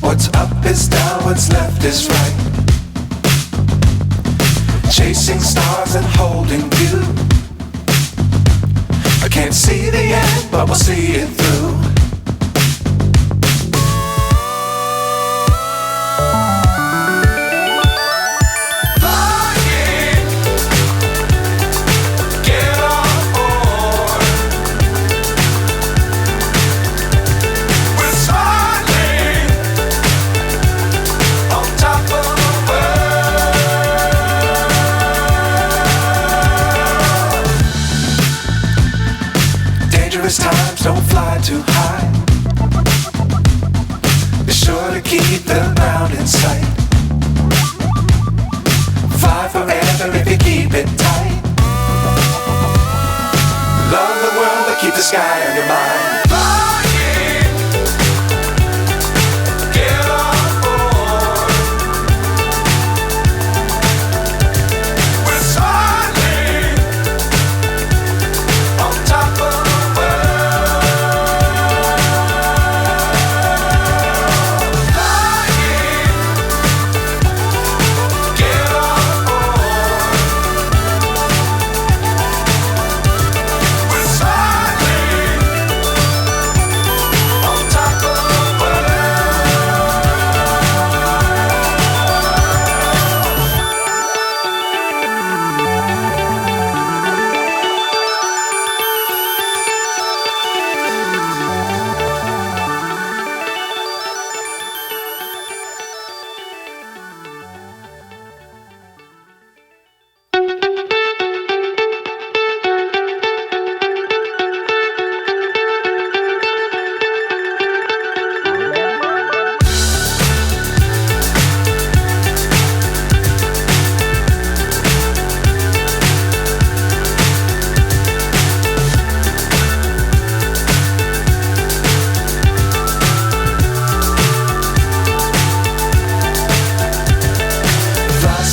What's up is down, what's left is right. Chasing stars and holding you. I can't see the end, but we'll see it through. Times don't fly too high. Be sure to keep the ground in sight. Fly forever if you keep it tight. Love the world but keep the sky on your mind.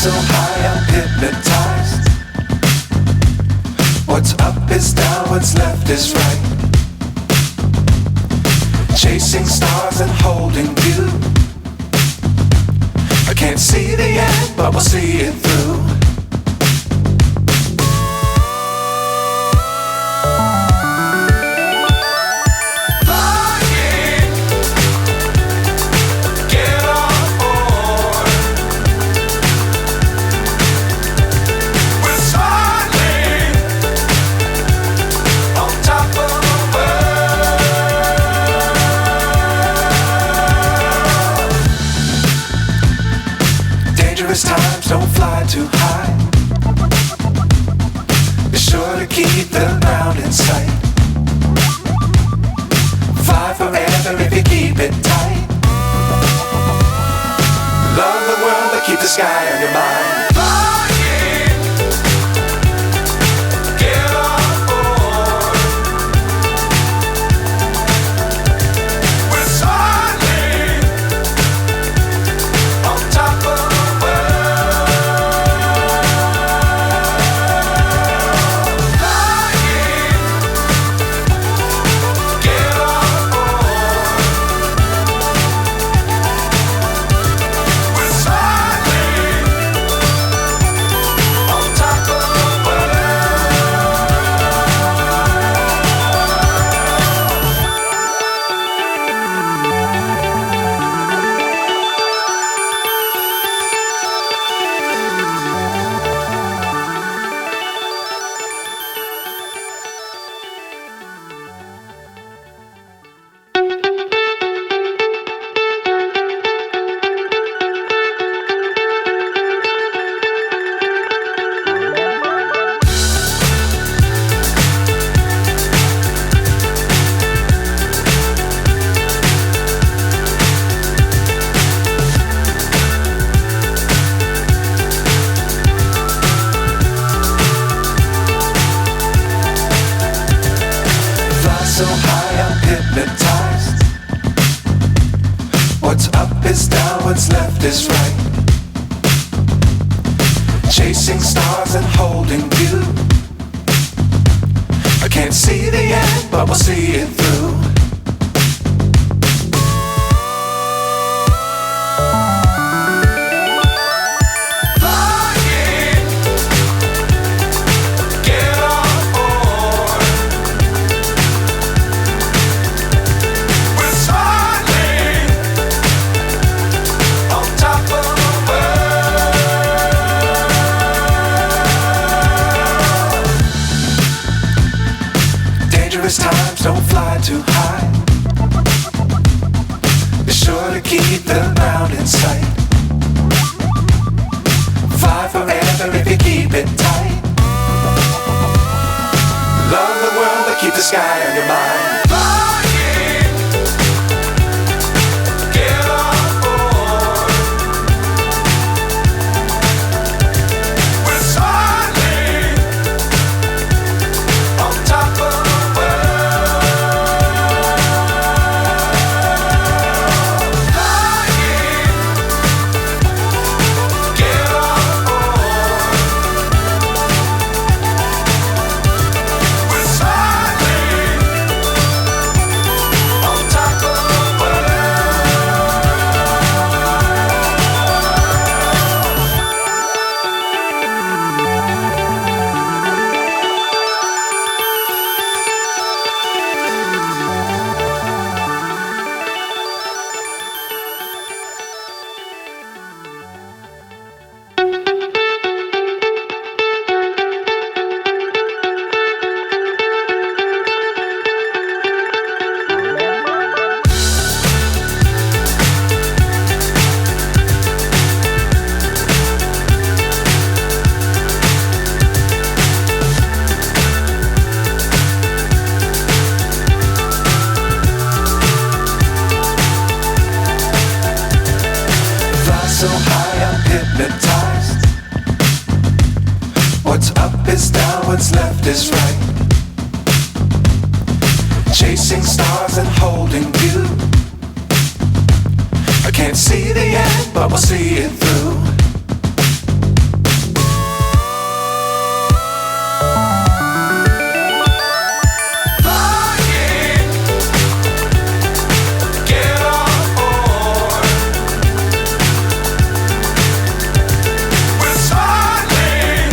So high I'm hypnotized. What's up is down, what's left is right. Chasing stars and holding you. I can't see the end, but we'll see it through. Times don't fly too high. Be sure to keep the ground in sight. Fly forever if you keep it tight. Love the world but keep the sky on your mind. So high I'm hypnotized. What's up is down, what's left is right. Chasing stars and holding you. I can't see the end, but we'll see it through. keep the ground in sight. Fly forever if you keep it tight. Love the world but keep the sky on your mind. Flying, get on board. We're soaring on top of the world. Flying, get on board. We're soaring on top of the world. Fly so high I'm hypnotized. What's up is down, what's left is right. Chasing stars and holding you. I can't see the end, but we'll see it through. Flying, get on board. We're soaring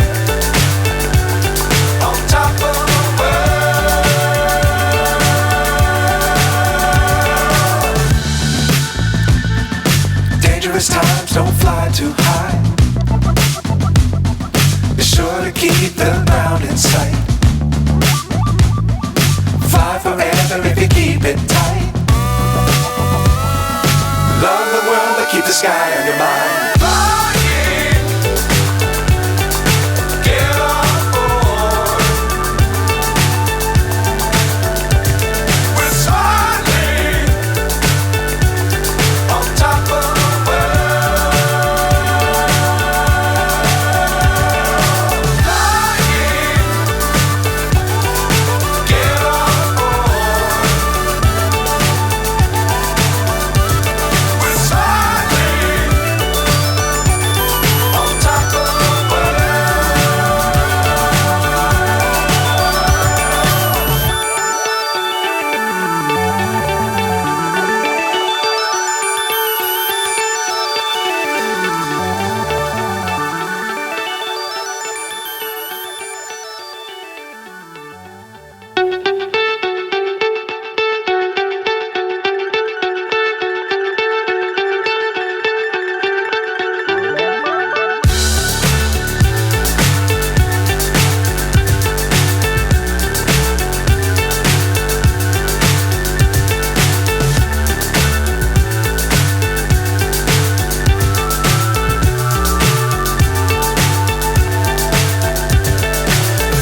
on top of the world. Dangerous times, don't fly too high. Be sure to keep the ground in sight. Fly forever if you keep it tight. Love the world but keep the sky on your mind. Flying, get on board. We're soaring on top of the world. Flying, get on board. We're soaring on top of the world.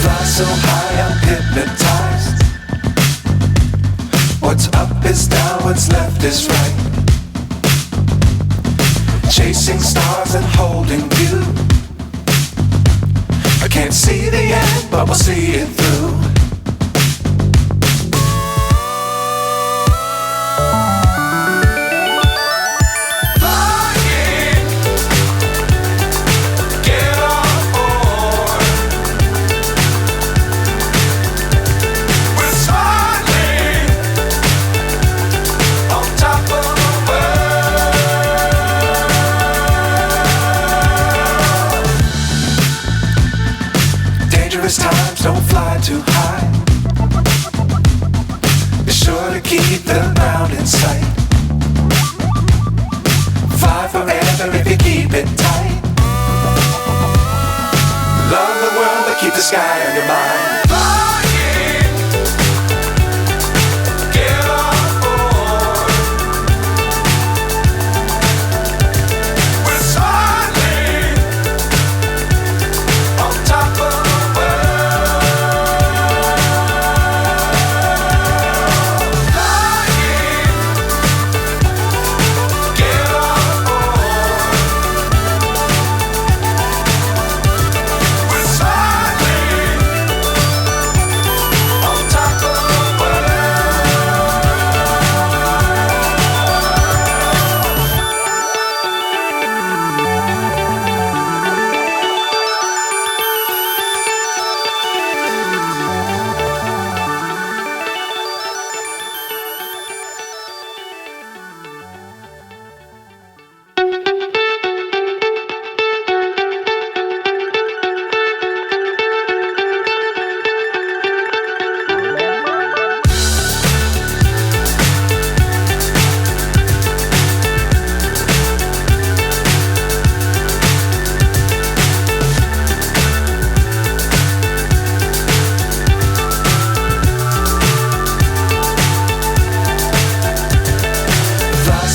Fly so high I'm hypnotized. What's up is down, what's left is right. Chasing stars and holding you. I can't see the end, but we'll see it through. Flying, get on board. We're soaring on top of the world. Dangerous times, don't fly too high. Be sure to keep the ground in sight. Fly forever if you keep it tight. Love the world but keep the sky on your mind. Flying, get on board.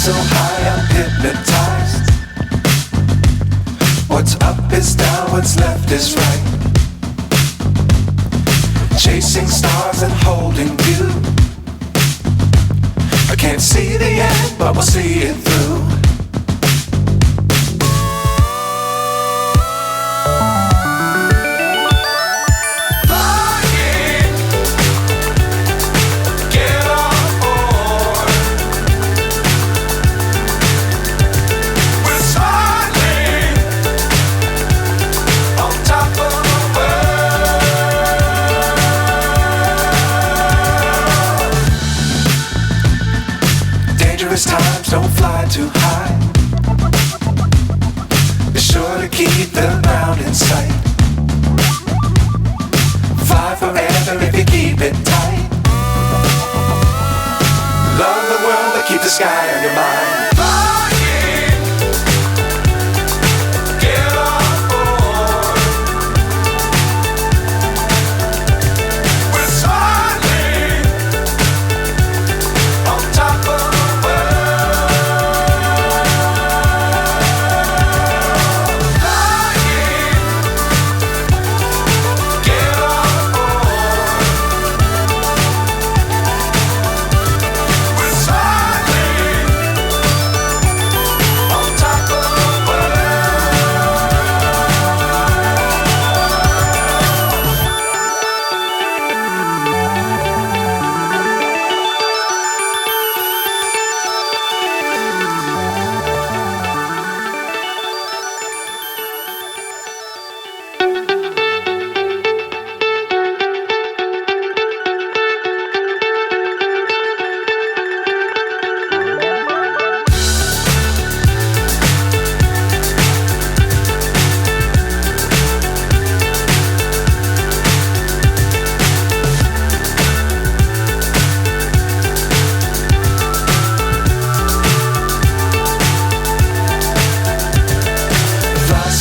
so high I'm hypnotized. What's up is down, what's left is right. Chasing stars and holding you. I can't see the end, but we'll see it through. Times don't fly too high. Be sure to keep the ground in sight. Fly forever if you keep it tight. Love the world but keep the sky on your mind.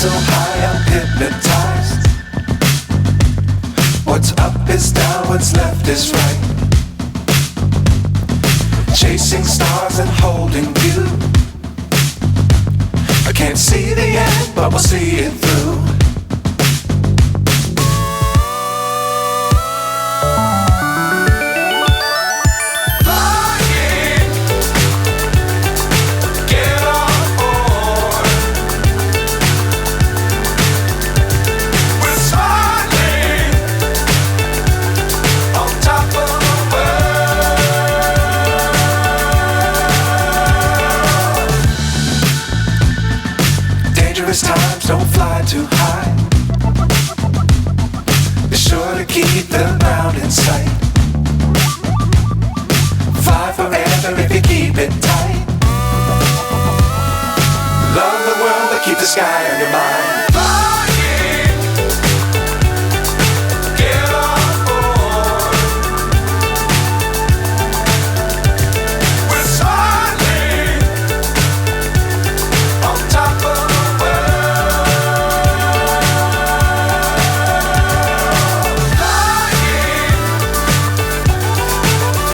So high I'm hypnotized. What's up is down, what's left is right. Chasing stars and holding you. I can't see the end, but we'll see it through. Times don't fly too high. Be sure to keep the ground in sight. Fly forever if you keep it tight. Love the world but keep the sky on your mind.